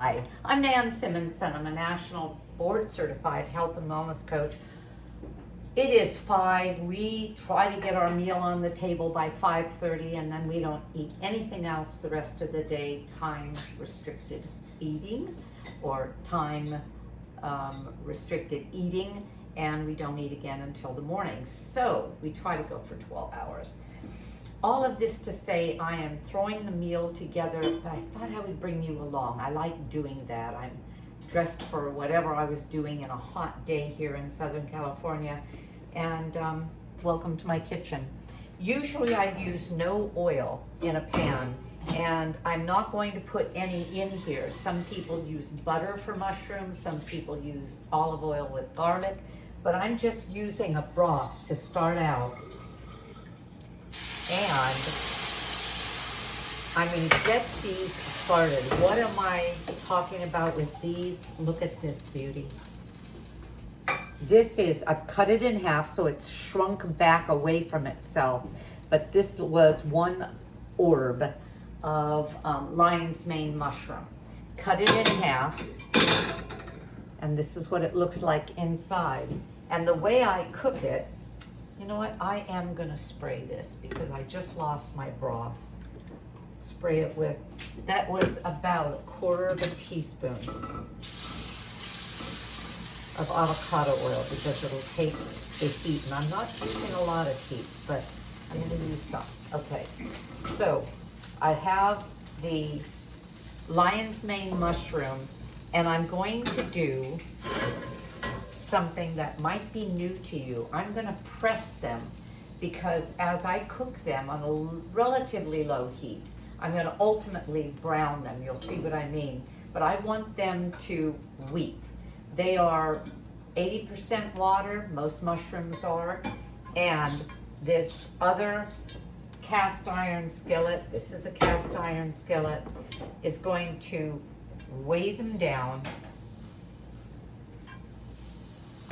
Hi, I'm Nan Simonsen. I'm a national board certified health and wellness coach. It is 5. We try to get our meal on the table by 5:30 and then we don't eat anything else the rest of the day. Time restricted eating or time restricted eating, and we don't eat again until the morning. So we try to go for 12 hours. All of this to say, I am throwing the meal together, but I thought I would bring you along. I like doing that. I'm dressed for whatever I was doing in a hot day here in Southern California, and welcome to my kitchen. Usually I use no oil in a pan, and I'm not going to put any in here. Some people use butter for mushrooms, some people use olive oil with garlic, but I'm just using a broth to start out. And I'm going to get these started. What am I talking about with these? Look at this beauty. This is, I've cut it in half so it's shrunk back away from itself. But this was one orb of lion's mane mushroom. Cut it in half. And this is what it looks like inside. And the way I cook it, you know what? I am gonna spray this because I just lost my broth. Spray it with, that was about 1/4 teaspoon of avocado oil because it'll take the heat. And I'm not using a lot of heat, but I'm gonna use some. Okay, so I have the lion's mane mushroom, and I'm going to do something that might be new to you. I'm gonna press them because as I cook them on a relatively low heat, I'm gonna ultimately brown them. You'll see what I mean. But I want them to weep. They are 80% water, most mushrooms are, and this other cast iron skillet, this is a cast iron skillet, is going to weigh them down.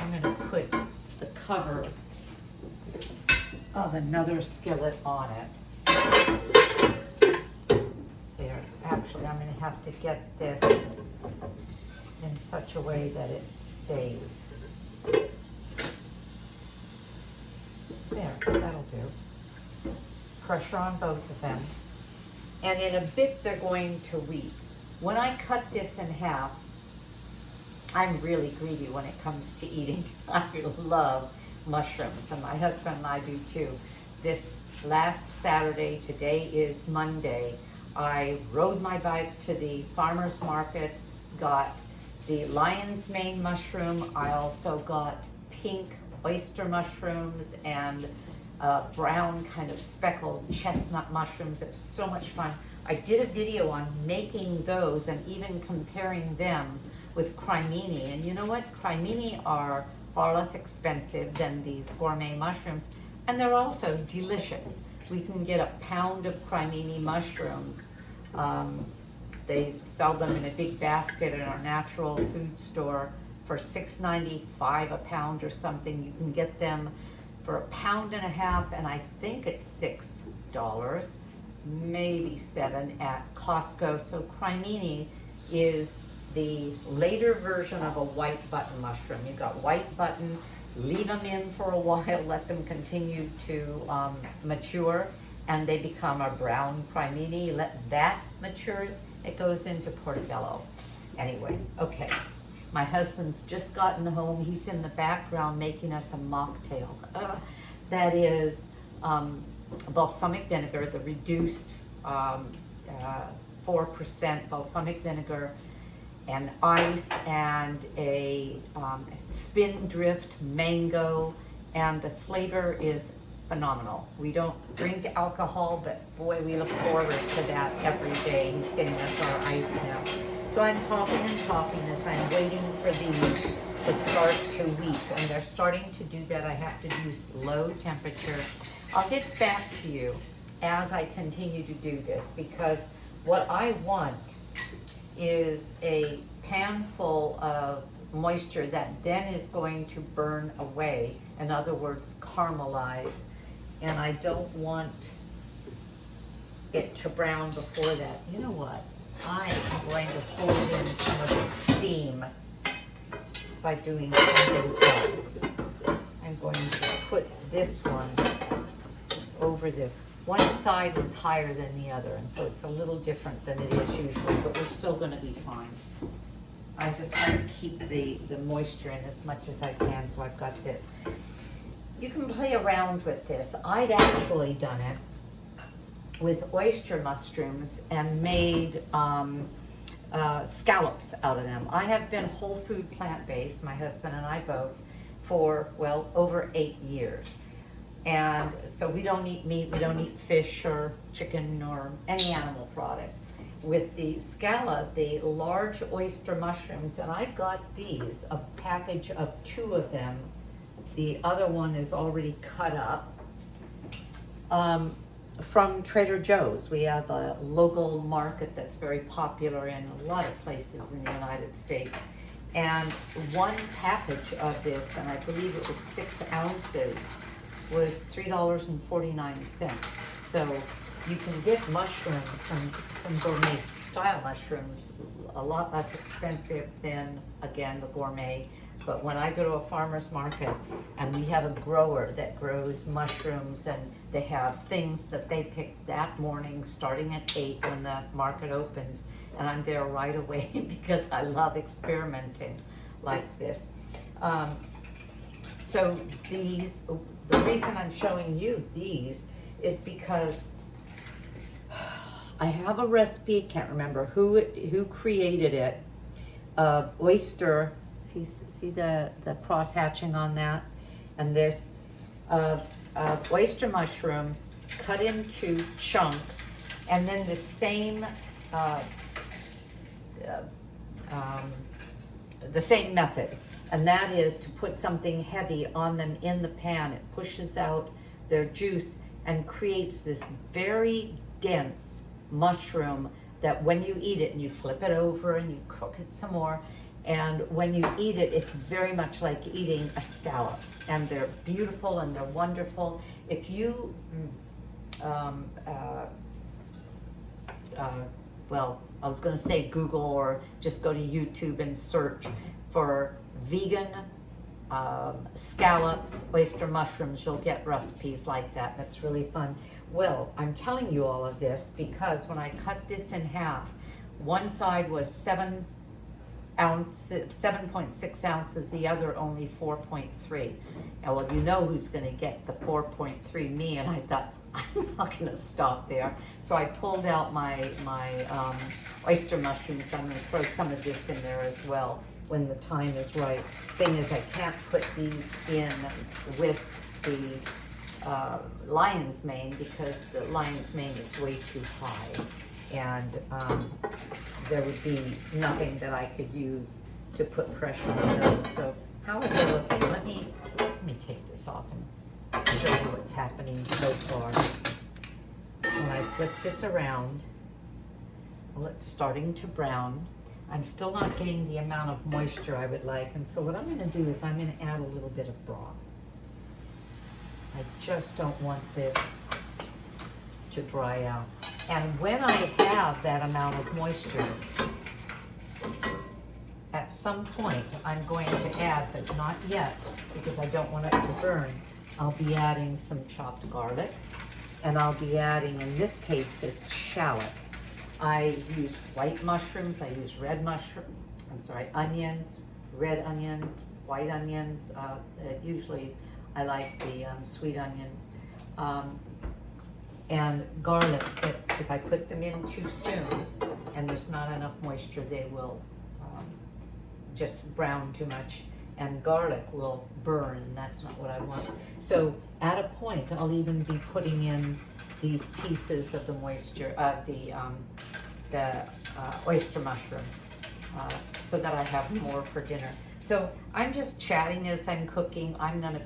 I'm going to put the cover of another skillet on it. There. Actually, I'm going to have to get this in such a way that it stays. There, that'll do. Pressure on both of them. And in a bit, they're going to weep. When I cut this in half, I'm really greedy when it comes to eating. I love mushrooms, and my husband and I do too. This last Saturday, today is Monday, I rode my bike to the farmer's market, got the lion's mane mushroom. I also got pink oyster mushrooms and brown kind of speckled chestnut mushrooms. It was so much fun. I did a video on making those and even comparing them with cremini, and you know what? Cremini are far less expensive than these gourmet mushrooms, and they're also delicious. We can get a pound of cremini mushrooms. They sell them in a big basket in our natural food store for $6.95 a pound or something. You can get them for £1.50, and I think it's $6, maybe $7 at Costco. So cremini is the later version of a white button mushroom. You got white button, leave them in for a while, let them continue to mature, and they become a brown cremini. Let that mature, it goes into portobello. Anyway, okay. My husband's just gotten home. He's in the background making us a mocktail. That is balsamic vinegar, the reduced 4% balsamic vinegar, and ice, and a spindrift mango, and the flavor is phenomenal. We don't drink alcohol, but boy, we look forward to that every day. He's getting us our ice now. So I'm talking as I'm waiting for these to start to weep, and they're starting to do that. I have to use low temperature. I'll get back to you as I continue to do this, because what I want is a pan full of moisture that then is going to burn away. In other words, caramelize. And I don't want it to brown before that. You know what? I am going to hold in some of the steam by doing something else. I'm going to put this one over this. One side was higher than the other, and so it's a little different than it is usually, but we're still going to be fine. I just want to keep the moisture in as much as I can, so I've got this. You can play around with this. I've actually done it with oyster mushrooms and made scallops out of them. I have been whole food plant-based, my husband and I both, for, well, over 8 years. And so we don't eat meat, we don't eat fish or chicken or any animal product. With the scallop, the large oyster mushrooms, and I've got these, a package of 2 of them. The other one is already cut up. From Trader Joe's. We have a local market that's very popular in a lot of places in the United States. And one package of this, and I believe it was 6 ounces, was $3.49. So you can get mushrooms, some gourmet style mushrooms, a lot less expensive than, again, the gourmet. But when I go to a farmer's market and we have a grower that grows mushrooms, and they have things that they pick that morning starting at 8 when the market opens, and I'm there right away because I love experimenting like this. So these, the reason I'm showing you these is because I have a recipe, can't remember who created it, of oyster. See the cross hatching on that, and this oyster mushrooms cut into chunks, and then the same method, and that is to put something heavy on them in the pan. It pushes out their juice and creates this very dense mushroom that when you eat it and you flip it over and you cook it some more, and when you eat it, it's very much like eating a scallop. And they're beautiful and they're wonderful. If you, well, I was going to say Google, or just go to YouTube and search for vegan scallops, oyster mushrooms, you'll get recipes like that. That's really fun. Well, I'm telling you all of this because when I cut this in half, one side was 7.6 ounces, the other only 4.3. And well, you know who's going to get the 4.3, me, and I thought, I'm not going to stop there. So I pulled out my oyster mushrooms. I'm going to throw some of this in there as well when the time is right. Thing is, I can't put these in with the lion's mane because the lion's mane is way too high. And there would be nothing that I could use to put pressure on those. So how are they looking? Let me take this off and show you what's happening so far. When I flip this around, well, it's starting to brown. I'm still not getting the amount of moisture I would like, and so what I'm going to do is I'm going to add a little bit of broth. I just don't want this to dry out. And when I have that amount of moisture, at some point I'm going to add, but not yet because I don't want it to burn, I'll be adding some chopped garlic, and I'll be adding, in this case, it's shallots. I use white mushrooms, I use onions, red onions, white onions. Usually I like the sweet onions. And garlic, if I put them in too soon and there's not enough moisture, they will just brown too much, and garlic will burn, and that's not what I want. So at a point, I'll even be putting in these pieces of the moisture, of the oyster mushroom, so that I have more for dinner. So I'm just chatting as I'm cooking. I'm gonna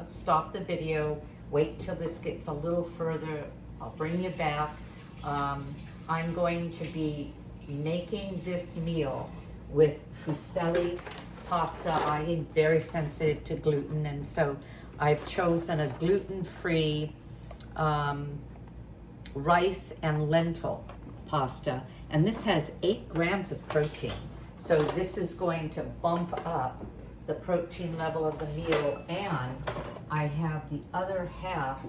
stop the video, wait till this gets a little further. I'll bring you back. I'm going to be making this meal with fusilli pasta. I am very sensitive to gluten, and so I've chosen a gluten-free rice and lentil pasta, And this has 8 grams of protein. So this is going to bump up the protein level of the meal. And I have the other half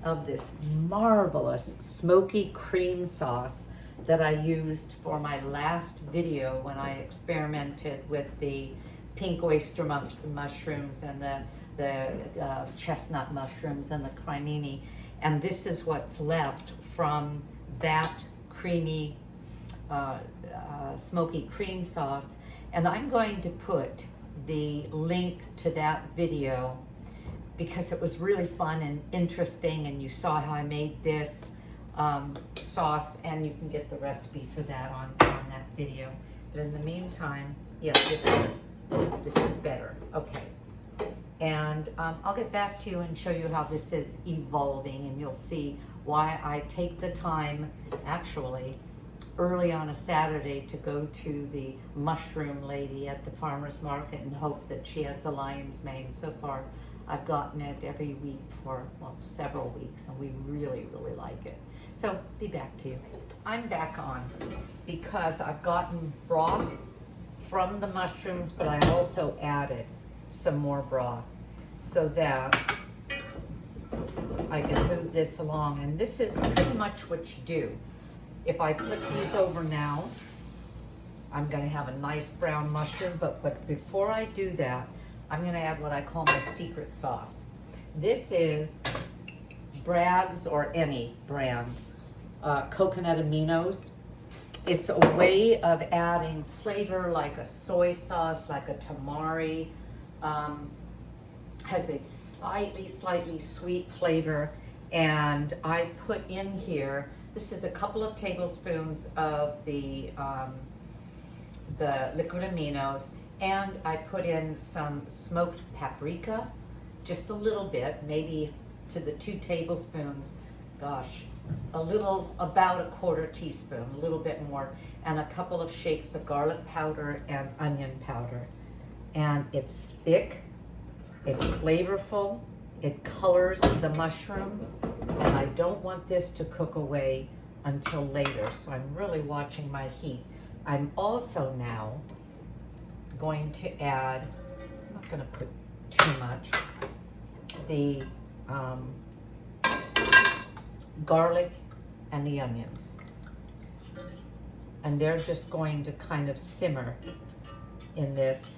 of this marvelous smoky cream sauce that I used for my last video when I experimented with the pink oyster mushrooms and the chestnut mushrooms and the cremini. And this is what's left from that creamy, smoky cream sauce. And I'm going to put the link to that video because it was really fun and interesting, and you saw how I made this sauce, and you can get the recipe for that on that video. But in the meantime, yeah, this is better. Okay. And I'll get back to you and show you how this is evolving, and you'll see why I take the time, actually, early on a Saturday to go to the mushroom lady at the farmer's market and hope that she has the lion's mane. So far, I've gotten it every week for, well, several weeks, and we really, really like it. So, be back to you. I'm back on because I've gotten broth from the mushrooms, but I also added some more broth so that I can move this along. And this is pretty much what you do. If I flip these over now, I'm going to have a nice brown mushroom, but before I do that, I'm going to add what I call my secret sauce. This is Bragg's, or any brand, coconut aminos. It's a way of adding flavor like a soy sauce, like a tamari. Has a slightly sweet flavor. And I put in here, this is a couple of tablespoons of the liquid aminos, and I put in some smoked paprika, just a little bit, maybe to the 2 tablespoons, gosh, about a 1/4 teaspoon, a little bit more, and a couple of shakes of garlic powder and onion powder. And it's thick, it's flavorful, it colors the mushrooms, and I don't want this to cook away until later, so I'm really watching my heat. I'm also now going to add, I'm not going to put too much, the garlic and the onions. And they're just going to kind of simmer in this.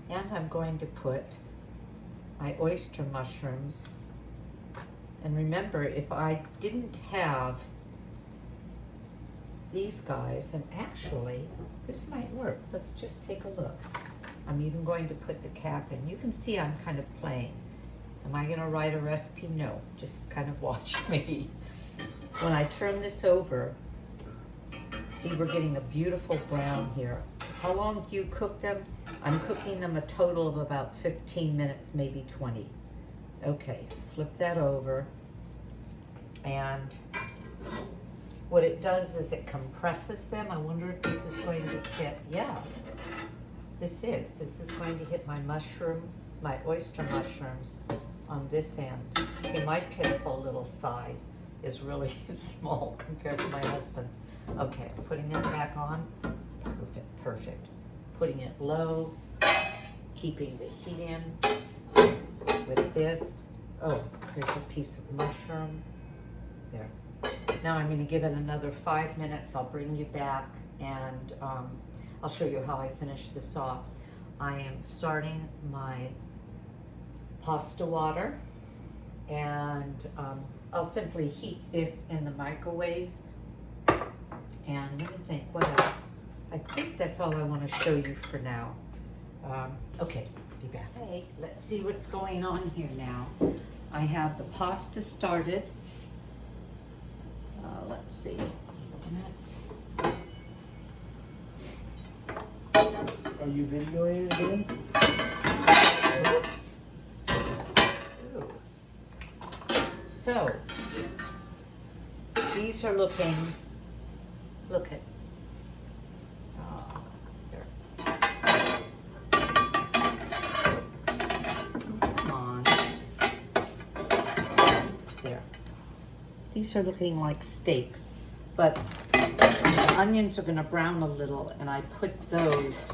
And I'm going to put my oyster mushrooms. And remember, if I didn't have these guys, and actually, this might work. Let's just take a look. I'm even going to put the cap in. You can see I'm kind of playing. Am I going to write a recipe? No, just kind of watch me. When I turn this over, see, we're getting a beautiful brown here. How long do you cook them? I'm cooking them a total of about 15 minutes, maybe 20. Okay, flip that over. And what it does is it compresses them. I wonder if this is going to fit. Yeah, this is going to hit my mushroom, my oyster mushrooms on this end. See, my pitiful little side is really small compared to my husband's. Okay, putting it back on. Perfect, perfect. Putting it low, keeping the heat in with this. Oh, here's a piece of mushroom. There. Now I'm going to give it another 5 minutes. I'll bring you back, and I'll show you how I finish this off. I am starting my pasta water, and I'll simply heat this in the microwave. And let me think, what else? I think that's all I want to show you for now. Okay, be back. Hey, let's see what's going on here now. I have the pasta started. Let's see. Minutes. Are you videoing it again? Oops. Ooh. So, these are looking, look at, there. Come on. There. these are looking like steaks, but the onions are gonna brown a little, and I put those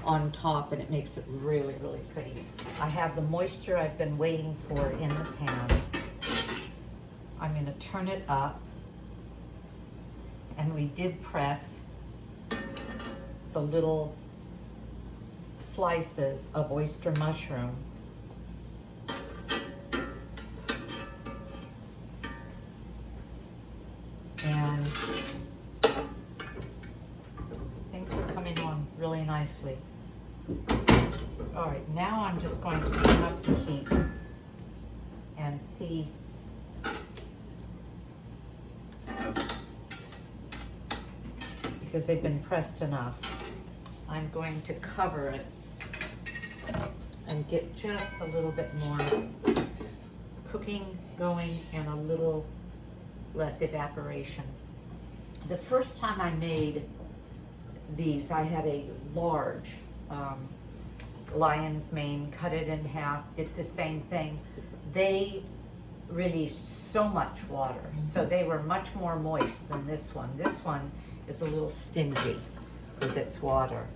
on top, and it makes it really, really pretty. I have the moisture I've been waiting for in the pan. I'm gonna turn it up, and we did press the little slices of oyster mushroom. And things were coming on really nicely. All right, now I'm just going to turn up the heat and see. Because they've been pressed enough, I'm going to cover it and get just a little bit more cooking going and a little less evaporation. The first time I made these, I had a large lion's mane, cut it in half, did the same thing. They released so much water, so they were much more moist than this one. This one is a little stingy with its water.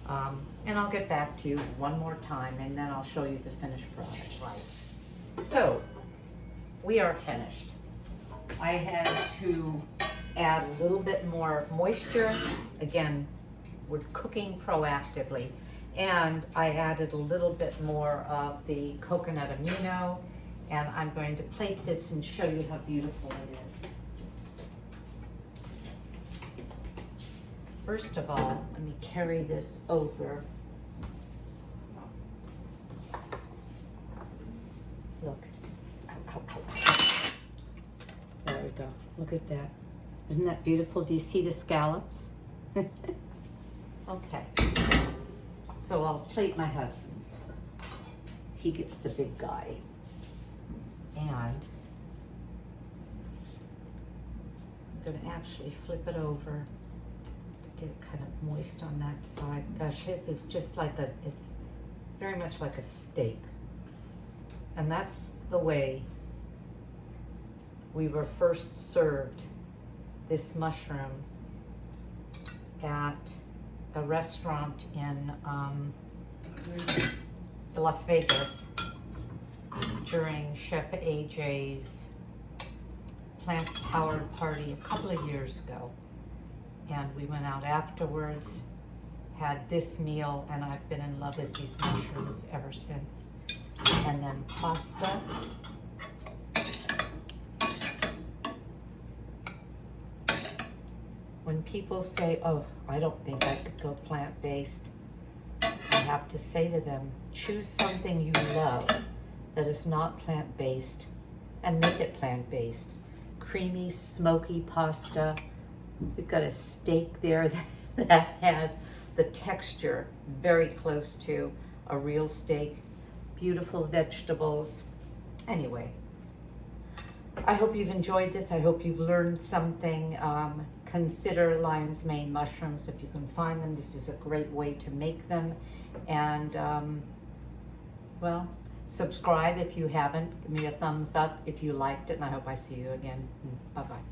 And I'll get back to you one more time, and then I'll show you the finished product. Right. So, we are finished. I had to add a little bit more moisture. Again, we're cooking proactively. And I added a little bit more of the coconut amino, and I'm going to plate this and show you how beautiful it is. First of all, let me carry this over. Look. There we go. Look at that. Isn't that beautiful? Do you see the scallops? Okay. So I'll plate my husband's. He gets the big guy. And I'm going to actually flip it over to get it kind of moist on that side. Gosh, his is just like it's very much like a steak. And that's the way we were first served this mushroom at a restaurant in Las Vegas during Chef AJ's plant-powered party a couple of years ago. And we went out afterwards, had this meal, and I've been in love with these mushrooms ever since. And then pasta. When people say, oh, I don't think I could go plant-based, I have to say to them, choose something you love that is not plant-based and make it plant-based. Creamy, smoky pasta. We've got a steak there that has the texture very close to a real steak. Beautiful vegetables. Anyway, I hope you've enjoyed this. I hope you've learned something. Consider lion's mane mushrooms if you can find them. This is a great way to make them. And, well, subscribe if you haven't. Give me a thumbs up if you liked it, and I hope I see you again. Bye-bye.